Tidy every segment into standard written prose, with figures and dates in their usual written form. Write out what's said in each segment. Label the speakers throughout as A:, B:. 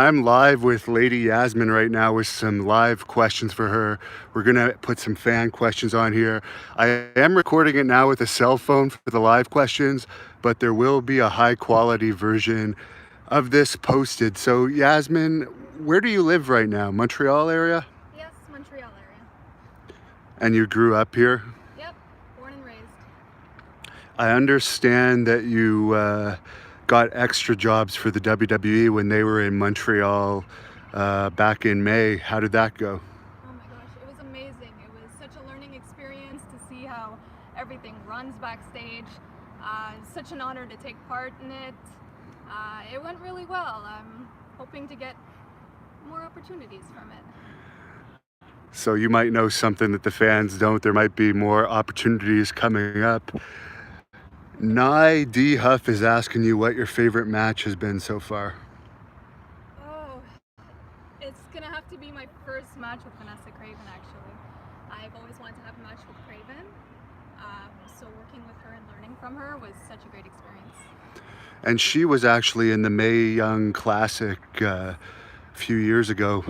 A: I'm live with Lady Yasmine right now with some live questions for her. We're going to put some fan questions on here. I am recording it now with a cell phone for the live questions, but there will be a high quality version of this posted. So, Yasmine, where do you live right now? Montreal area?
B: Yes, Montreal area.
A: And you grew up here?
B: Yep, born and raised.
A: I understand that you got extra jobs for the WWE when they were in Montreal back in May. How did that go?
B: Oh my gosh, it was amazing. It was such a learning experience to see how everything runs backstage. Such an honor to take part in it. It went really well. I'm hoping to get more opportunities from it.
A: So you might know something that the fans don't. There might be more opportunities coming up. Nye D. Huff is asking you what your favorite match has been so far.
B: Oh, it's gonna have to be my first match with Vanessa Craven, actually. I've always wanted to have a match with Craven, so working with her and learning from her was such a great experience.
A: And she was actually in the Mae Young Classic a few years ago.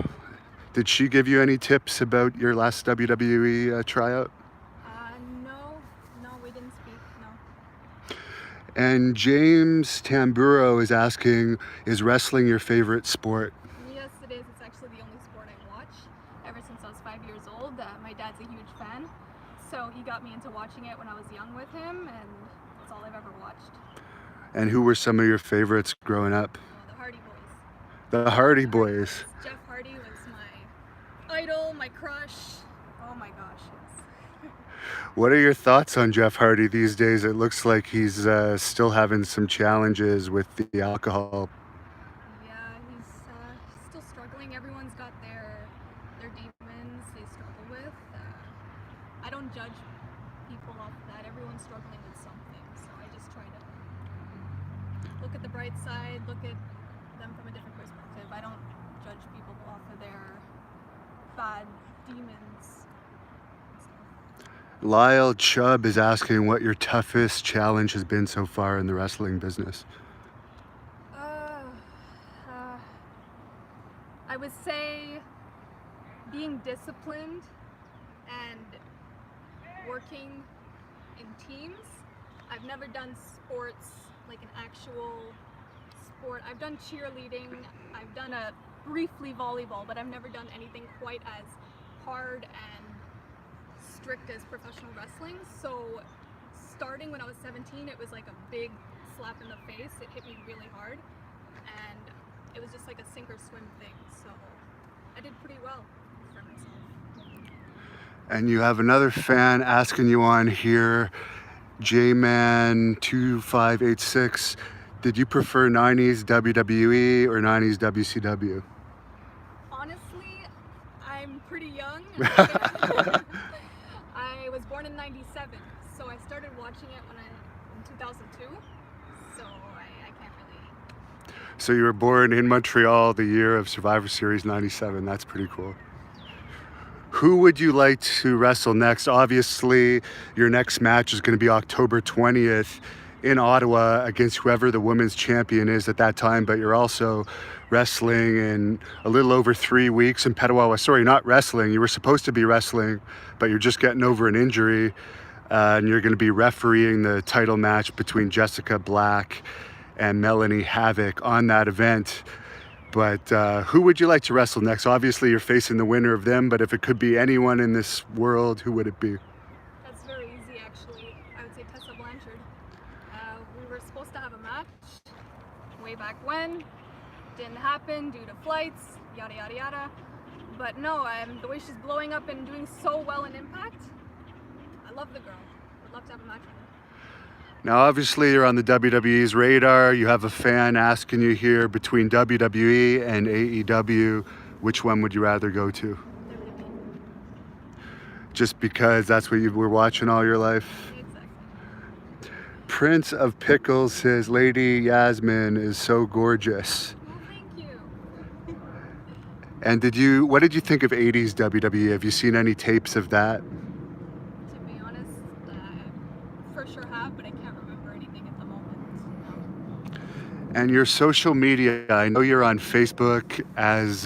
A: Did she give you any tips about your last WWE tryout?
B: No, we didn't speak, no.
A: And James Tamburo is asking, is wrestling your favorite sport?
B: Yes, it is. It's actually the only sport I watch ever since I was 5 years old. My dad's a huge fan, so he got me into watching it when I was young with him, and it's all I've ever watched.
A: And who were some of your favorites growing up?
B: Oh, the Hardy Boys.
A: The Hardy Boys.
B: Jeff Hardy was my idol, my crush. Oh my gosh, yes.
A: What are your thoughts on Jeff Hardy these days? It looks like he's still having some challenges with the alcohol.
B: Yeah, he's still struggling. Everyone's got their demons they struggle with. I don't judge people off of that. Everyone's struggling with something, so I just try to look at the bright side, look at them from a different perspective. I don't judge people off of their bad demons.
A: Lyle Chubb is asking what your toughest challenge has been so far in the wrestling business.
B: I would say being disciplined and working in teams. I've never done sports, like an actual sport. I've done cheerleading, I've done briefly volleyball, but I've never done anything quite as hard and strict as professional wrestling. So starting when I was 17, it was like a big slap in the face. It hit me really hard, and it was just like a sink or swim thing. So I did pretty well for myself.
A: And you have another fan asking you on here, J-Man2586, did you prefer 90s WWE or 90s WCW?
B: Honestly, I'm pretty young. I was born in 97, so I started watching it in 2002, so I can't really...
A: So you were born in Montreal the year of Survivor Series 97. That's pretty cool. Who would you like to wrestle next? Obviously, your next match is going to be October 20th in Ottawa against whoever the women's champion is at that time, but you're also wrestling in a little over 3 weeks in Petawawa. Sorry, not wrestling. You were supposed to be wrestling, but you're just getting over an injury, and you're going to be refereeing the title match between Jessica Black and Melanie Havoc on that event. But who would you like to wrestle next? Obviously, you're facing the winner of them, but if it could be anyone in this world, who would it be?
B: That's very easy, actually. I would say Tessa Blanchard. We were supposed to have a match way back when. Didn't happen due to flights, yada yada yada. But no, the way she's blowing up and doing so well in Impact, I love the girl. Would love to have a match with her.
A: Now, obviously, you're on the WWE's radar. You have a fan asking you here between WWE and AEW, which one would you rather go to?
B: WWE.
A: Just because that's what you were watching all your life?
B: Exactly.
A: Prince of Pickles says, Lady Yasmine is so gorgeous.
B: Well, thank you.
A: And what did you think of 80s WWE? Have you seen any tapes of that?
B: To be honest, for sure have, but I can't remember anything at the moment.
A: And your social media, I know you're on Facebook as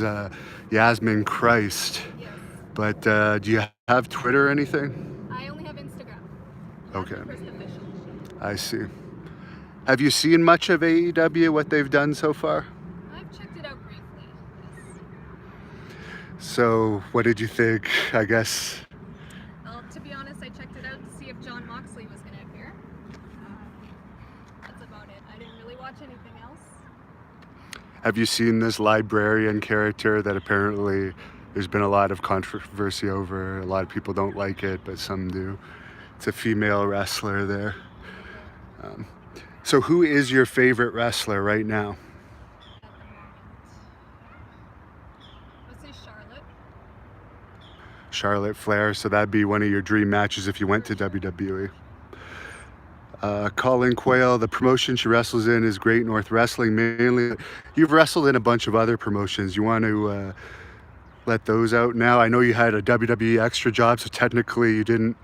A: Yasmine Christ,
B: Yes.
A: but do you have Twitter or anything?
B: I only have Instagram.
A: Okay,
B: Yasmine Christ Official.
A: I see. Have you seen much of AEW, what they've done so far?
B: I've checked it out briefly. Yes.
A: So, what did you think? I guess.
B: Well, to be honest, I checked it out to see if John Moxley was going to appear. That's about it. I didn't really watch anything else.
A: Have you seen this librarian character that apparently there's been a lot of controversy over? A lot of people don't like it, but some do. It's a female wrestler there. So, who is your favorite wrestler right now?
B: At the moment, let's say Charlotte.
A: Charlotte Flair. So, that'd be one of your dream matches if you went to WWE. Colin Quayle, the promotion she wrestles in is Great North Wrestling mainly. You've wrestled in a bunch of other promotions. You want to let those out now? I know you had a WWE extra job, so technically you didn't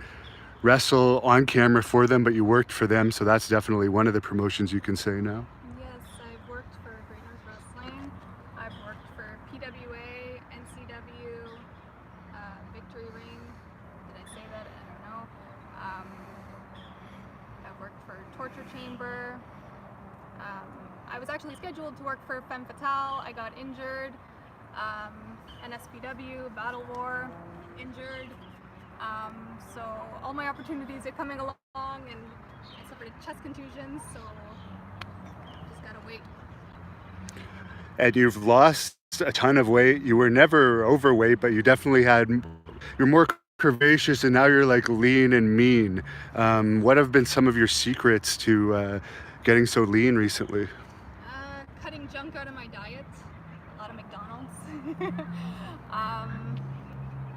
A: wrestle on camera for them, but you worked for them, so that's definitely one of the promotions you can say now.
B: Yes, I've worked for Great North Wrestling. I've worked for PWA, NCW, Victory Ring. Did I say that? I don't know. I've worked for Torture Chamber. I was actually scheduled to work for Femme Fatale. I got injured. NSPW, Battle War, injured. So all my opportunities are coming along, and I suffered a chest contusion, so just gotta wait.
A: And you've lost a ton of weight. You were never overweight, but you definitely you're more curvaceous, and now you're like lean and mean. What have been some of your secrets to getting so lean recently?
B: Cutting junk out of my diet, a lot of McDonald's.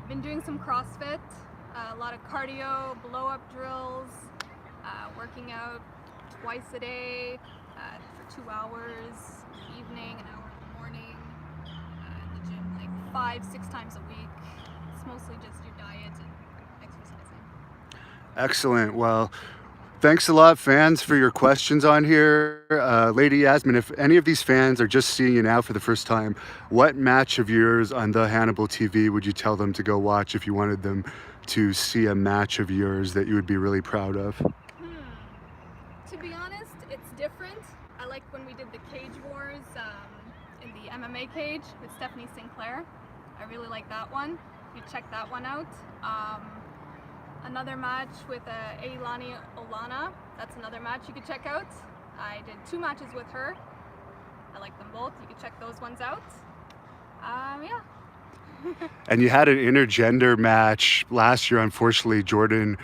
B: Been doing some CrossFit, a lot of cardio, blow-up drills, working out twice a day for 2 hours, evening, an hour in the morning, in the gym like 5-6 times a week. It's mostly just your diet and exercising.
A: Excellent. Well, thanks a lot, fans, for your questions on here. Lady Yasmine, if any of these fans are just seeing you now for the first time, what match of yours on the Hannibal TV would you tell them to go watch if you wanted them to see a match of yours that you would be really proud of?
B: To be honest, it's different. I like when we did the Cage Wars in the MMA cage with Stephanie Sinclair. I really like that one. You check that one out. Another match with Eilani Olana. That's another match you could check out. I did 2 matches with her. I like them both. You could check those ones out. Yeah.
A: And you had an intergender match last year. Unfortunately, Jordan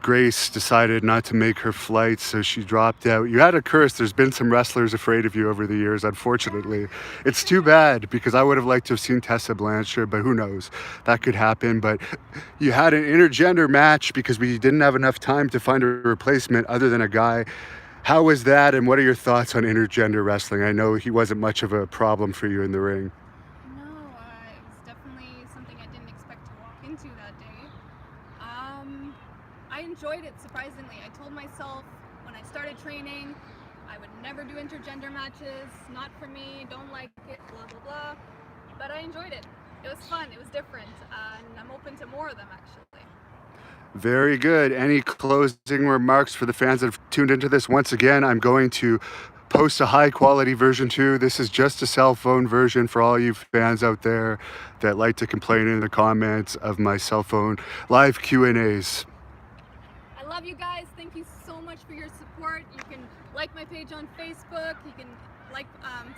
A: Grace decided not to make her flight, so she dropped out. You had a curse. There's been some wrestlers afraid of you over the years, unfortunately. It's too bad, because I would have liked to have seen Tessa Blanchard, but who knows? That could happen. But you had an intergender match because we didn't have enough time to find a replacement other than a guy. How was that, and what are your thoughts on intergender wrestling? I know he wasn't much of a problem for you in the ring.
B: No, it was definitely something I didn't expect to walk into that day. I enjoyed it, surprisingly. I told myself when I started training I would never do intergender matches, not for me, don't like it, blah blah blah. But I enjoyed it. It was fun, it was different, and I'm open to more of them actually.
A: Very good. Any closing remarks for the fans that have tuned into this? Once again, I'm going to post a high quality version too. This is just a cell phone version for all you fans out there that like to complain in the comments of my cell phone live Q&As.
B: I love you guys. Thank you so much for your support. You can like my page on Facebook. You can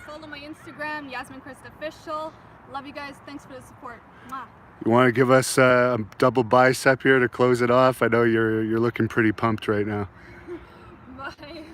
B: follow my Instagram, Yasmine Christ Official. Love you guys. Thanks for the support. Mwah.
A: You want to give us a double bicep here to close it off? I know you're looking pretty pumped right now.
B: Bye.